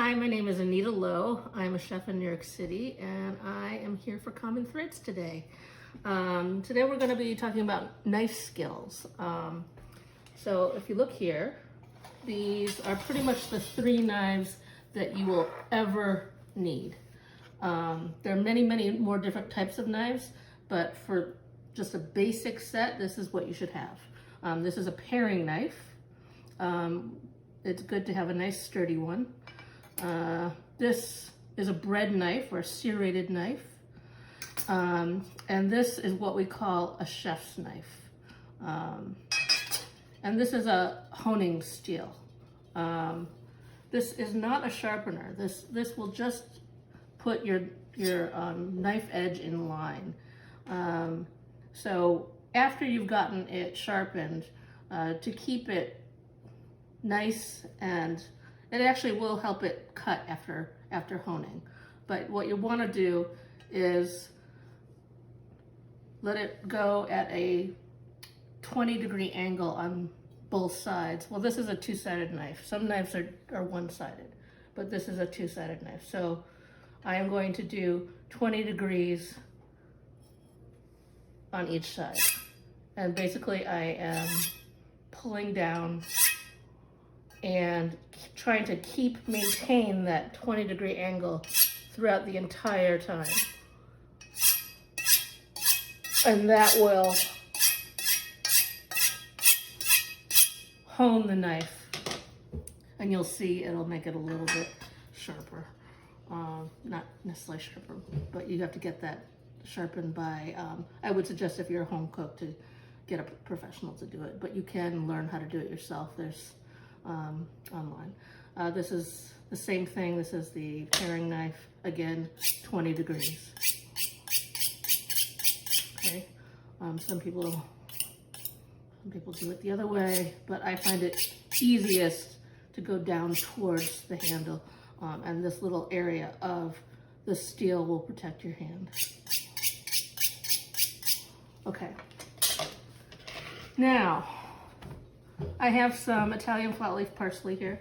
Hi, my name is Anita Lowe. I'm a chef in New York City, and I am here for Common Threads today. Today we're going to be talking about knife skills. So if you look here, these are pretty much the 3 knives that you will ever need. There are many, many more different types of knives, but for just a basic set, this is what you should have. This is a paring knife. It's good to have a nice sturdy one. This is a bread knife or a serrated knife. And this is what we call a chef's knife. And this is a honing steel. This is not a sharpener. This will just put your knife edge in line. So after you've gotten it sharpened, to keep it nice, and it actually will help it cut after honing. But what you want to do is let it go at a 20-degree angle on both sides. Well, this is a 2-sided knife. Some knives are one-sided, but this is a 2-sided knife. So I am going to do 20 degrees on each side. And basically I am pulling down and trying to maintain that 20-degree angle throughout the entire time. And that will hone the knife. And you'll see it'll make it a little bit sharper. Not necessarily sharper, but you have to get that sharpened by, I would suggest if you're a home cook to get a professional to do it, but you can learn how to do it yourself. There's online. This is the same thing. This is the paring knife. Again, 20 degrees. Okay. Some people do it the other way, but I find it easiest to go down towards the handle, and this little area of the steel will protect your hand. Okay. Now, I have some Italian flat leaf parsley here,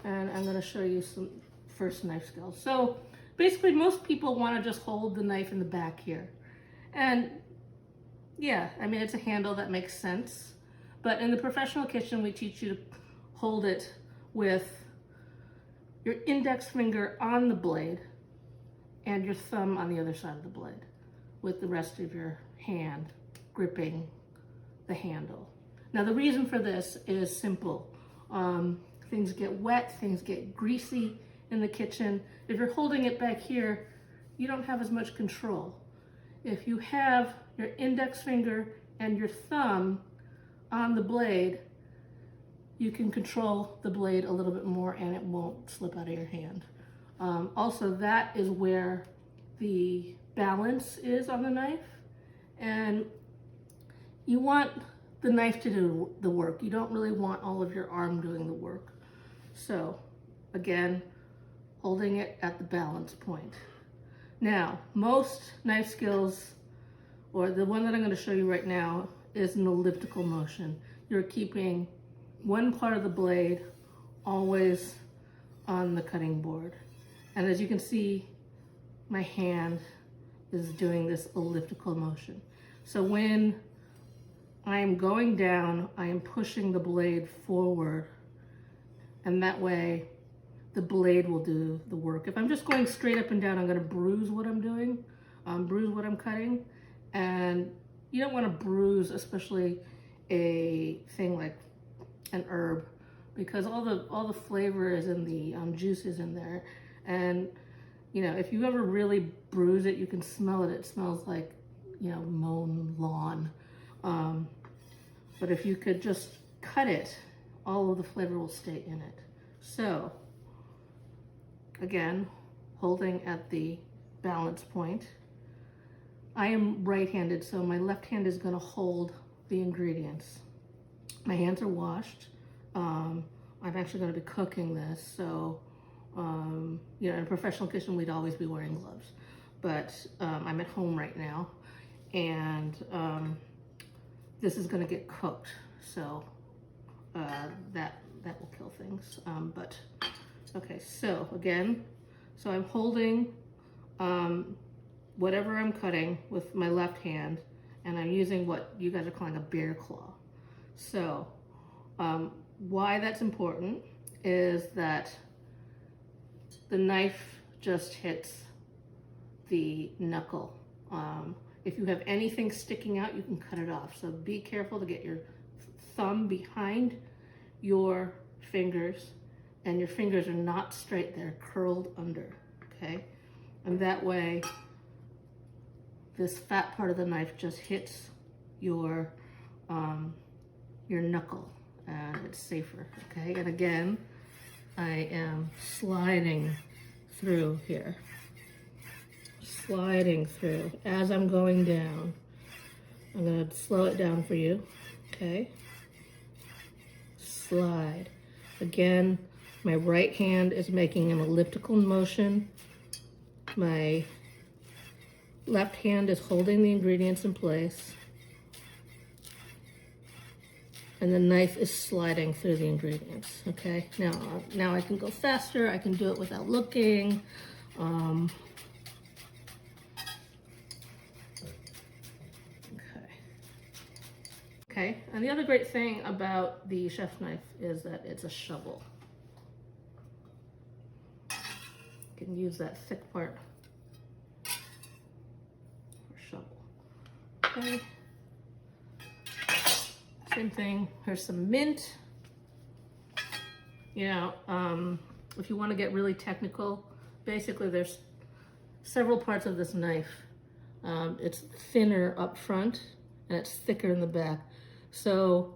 and I'm going to show you some first knife skills. So basically most people want to just hold the knife in the back here. And yeah, I mean, it's a handle that makes sense. But in the professional kitchen, we teach you to hold it with your index finger on the blade and your thumb on the other side of the blade, with the rest of your hand gripping the handle. Now the reason for this is simple. Things get wet, things get greasy in the kitchen. If you're holding it back here, you don't have as much control. If you have your index finger and your thumb on the blade, you can control the blade a little bit more and it won't slip out of your hand. Also, that is where the balance is on the knife, and you want the knife to do the work. You don't really want all of your arm doing the work. So again, holding it at the balance point. Now, most knife skills, or the one that I'm going to show you right now, is an elliptical motion. You're keeping one part of the blade always on the cutting board. And as you can see, my hand is doing this elliptical motion. So when I am going down, I am pushing the blade forward, and that way the blade will do the work. If I'm just going straight up and down, I'm going to bruise what I'm doing, bruise what I'm cutting, and you don't want to bruise, especially a thing like an herb, because all the flavor is in the juices in there, and you know, if you ever really bruise it, you can smell it. It smells like, you know, mown lawn. But if you could just cut it, all of the flavor will stay in it. So, again, holding at the balance point. I am right-handed, so my left hand is going to hold the ingredients. My hands are washed. I'm actually going to be cooking this, so, you know, in a professional kitchen, we'd always be wearing gloves. But I'm at home right now, and this is going to get cooked, so that will kill things. But Okay, so again, so I'm holding whatever I'm cutting with my left hand, and I'm using what you guys are calling a bear claw. So why that's important is that the knife just hits the knuckle. If you have anything sticking out, you can cut it off. So be careful to get your thumb behind your fingers, and your fingers are not straight, they're curled under, okay? And that way, this fat part of the knife just hits your knuckle, and it's safer, okay? And again, I am sliding through here. Sliding through as I'm going down. I'm gonna slow it down for you, okay? Slide. Again, my right hand is making an elliptical motion. My left hand is holding the ingredients in place. And the knife is sliding through the ingredients, okay? Now I can go faster, I can do it without looking. Okay, and the other great thing about the chef's knife is that it's a shovel. You can use that thick part for shovel. Okay. Same thing, here's some mint. You know, if you want to get really technical, basically there's several parts of this knife. It's thinner up front and it's thicker in the back. So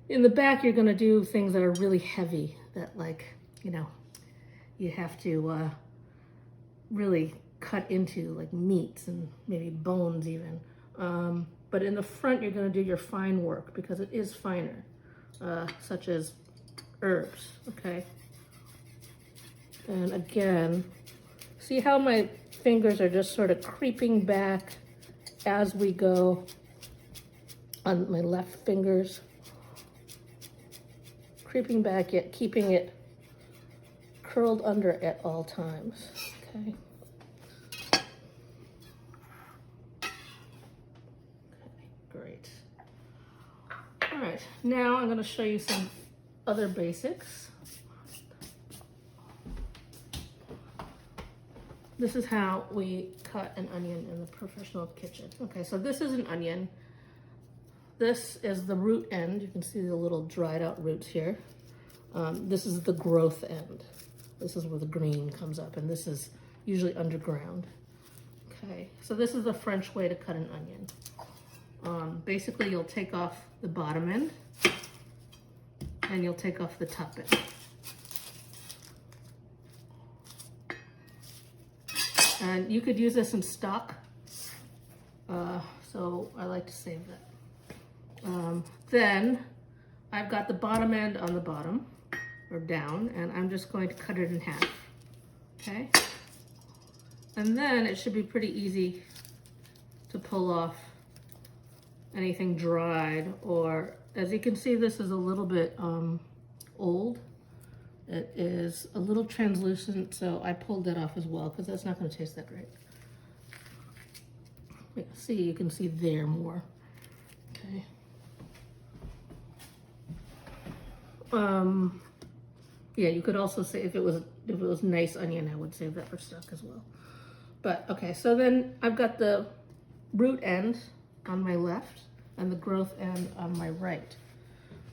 in the back, you're going to do things that are really heavy, that, like, you know, you have to really cut into, like meats and maybe bones even. But in the front, you're going to do your fine work because it is finer, such as herbs, okay? And again, see how my fingers are just sort of creeping back as we go on my left fingers, creeping back yet keeping it curled under at all times, okay? Okay, great. All right, now I'm gonna show you some other basics. This is how we cut an onion in the professional kitchen. Okay, so this is an onion. This is the root end. You can see the little dried out roots here. This is the growth end. This is where the green comes up, and this is usually underground. Okay, so this is the French way to cut an onion. Basically, you'll take off the bottom end, and you'll take off the top end. And you could use this in stock, so I like to save that. Then I've got the bottom end on the bottom, or down, and I'm just going to cut it in half, okay? And then it should be pretty easy to pull off anything dried, or as you can see, this is a little bit old. It is a little translucent, so I pulled that off as well because that's not going to taste that great. See, you can see there more, okay? Yeah, you could also say if it was nice onion, I would save that for stock as well. But okay, so then I've got the root end on my left and the growth end on my right.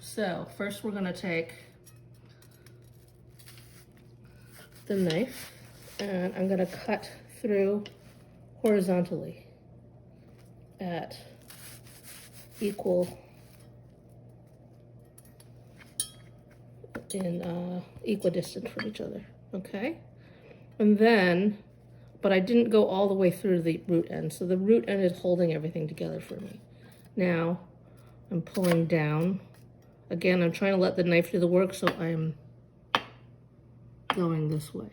So first we're gonna take the knife and I'm gonna cut through horizontally at equidistant from each other, okay? And then, but I didn't go all the way through the root end, so the root end is holding everything together for me. Now, I'm pulling down. Again, I'm trying to let the knife do the work, so I'm going this way.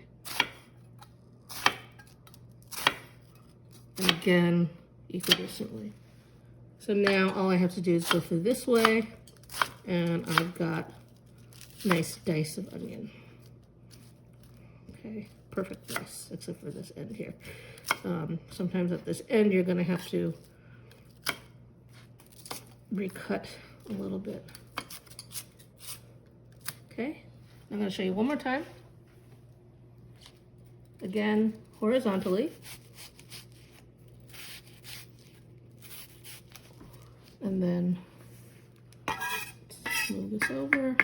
And again, equidistantly. So now all I have to do is go through this way, and I've got nice dice of onion. Okay, perfect, nice, except for this end here. Sometimes at this end you're gonna have to recut a little bit. Okay, I'm gonna show you one more time. Again, horizontally. And then let's move this over,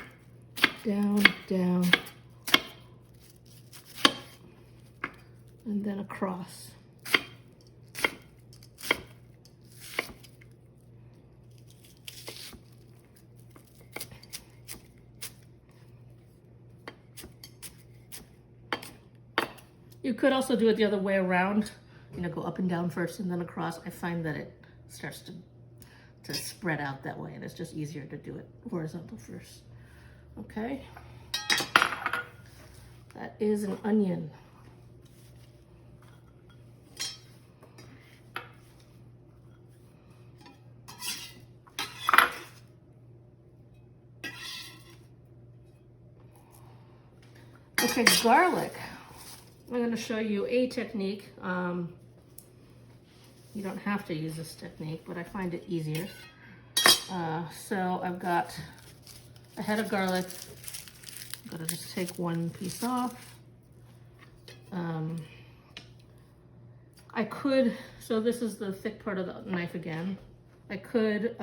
down, down, and then across. You could also do it the other way around, you know, go up and down first and then across. I find that it starts to spread out that way, and it's just easier to do it horizontal first. Okay, that is an onion. Okay, garlic. I'm going to show you a technique. You don't have to use this technique, but I find it easier. So I've got a head of garlic. I'm going to just take one piece off. I could, so this is the thick part of the knife again. I could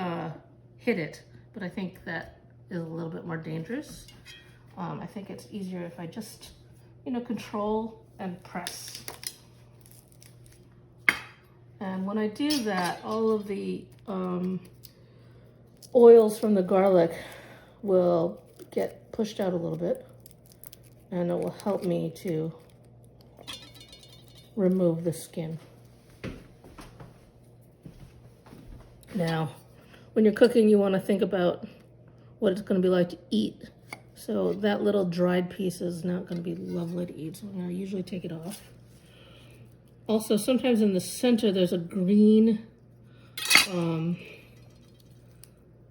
hit it, but I think that is a little bit more dangerous. I think it's easier if I just, you know, control and press. And when I do that, all of the oils from the garlic will get pushed out a little bit, and it will help me to remove the skin. Now, when you're cooking, you want to think about what it's going to be like to eat. So that little dried piece is not going to be lovely to eat, so I'm going to usually take it off. Also, sometimes in the center there's a green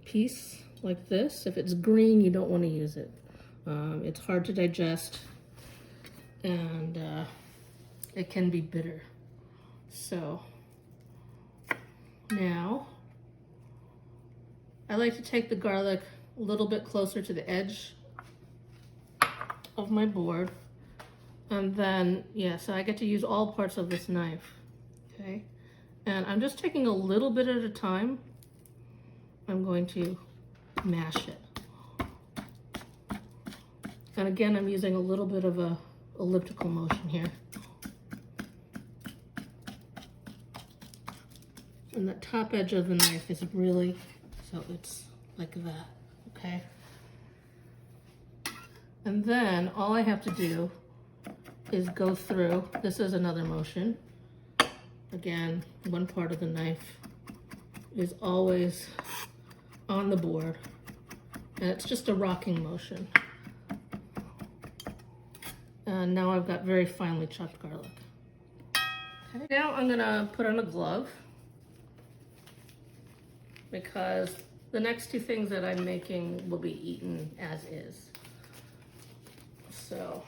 piece like this. If it's green, you don't want to use it. It's hard to digest, and it can be bitter. So now I like to take the garlic a little bit closer to the edge of my board, and then, yeah, so I get to use all parts of this knife, okay? And I'm just taking a little bit at a time. I'm going to mash it. And again, I'm using a little bit of a elliptical motion here. And the top edge of the knife is really, so it's like that, okay? And then all I have to do is go through, this is another motion. Again, one part of the knife is always on the board, and it's just a rocking motion. And now I've got very finely chopped garlic. Okay. Now I'm gonna put on a glove, because the next two things that I'm making will be eaten as is. So,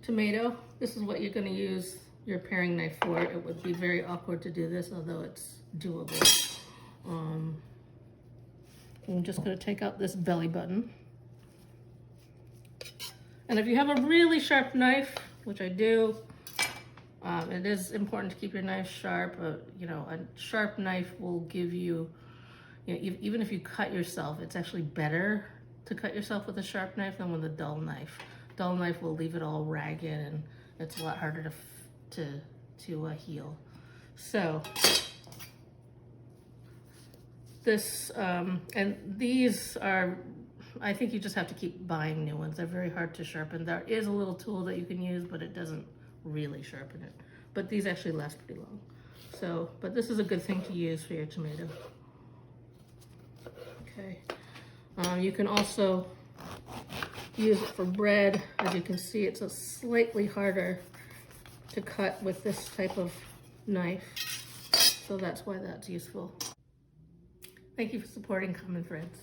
tomato, this is what you're going to use your paring knife for. It would be very awkward to do this, although it's doable. I'm just going to take out this belly button. And if you have a really sharp knife, which I do, it is important to keep your knife sharp. You know, a sharp knife will give you, you know, even if you cut yourself, it's actually better to cut yourself with a sharp knife than with a dull knife. Dull knife will leave it all ragged, and it's a lot harder to heal. So this, and these are, I think you just have to keep buying new ones. They're very hard to sharpen. There is a little tool that you can use, but it doesn't really sharpen it. But these actually last pretty long. So, but this is a good thing to use for your tomato. Okay. You can also use it for bread. As you can see, it's a slightly harder to cut with this type of knife. So that's why that's useful. Thank you for supporting Common Friends.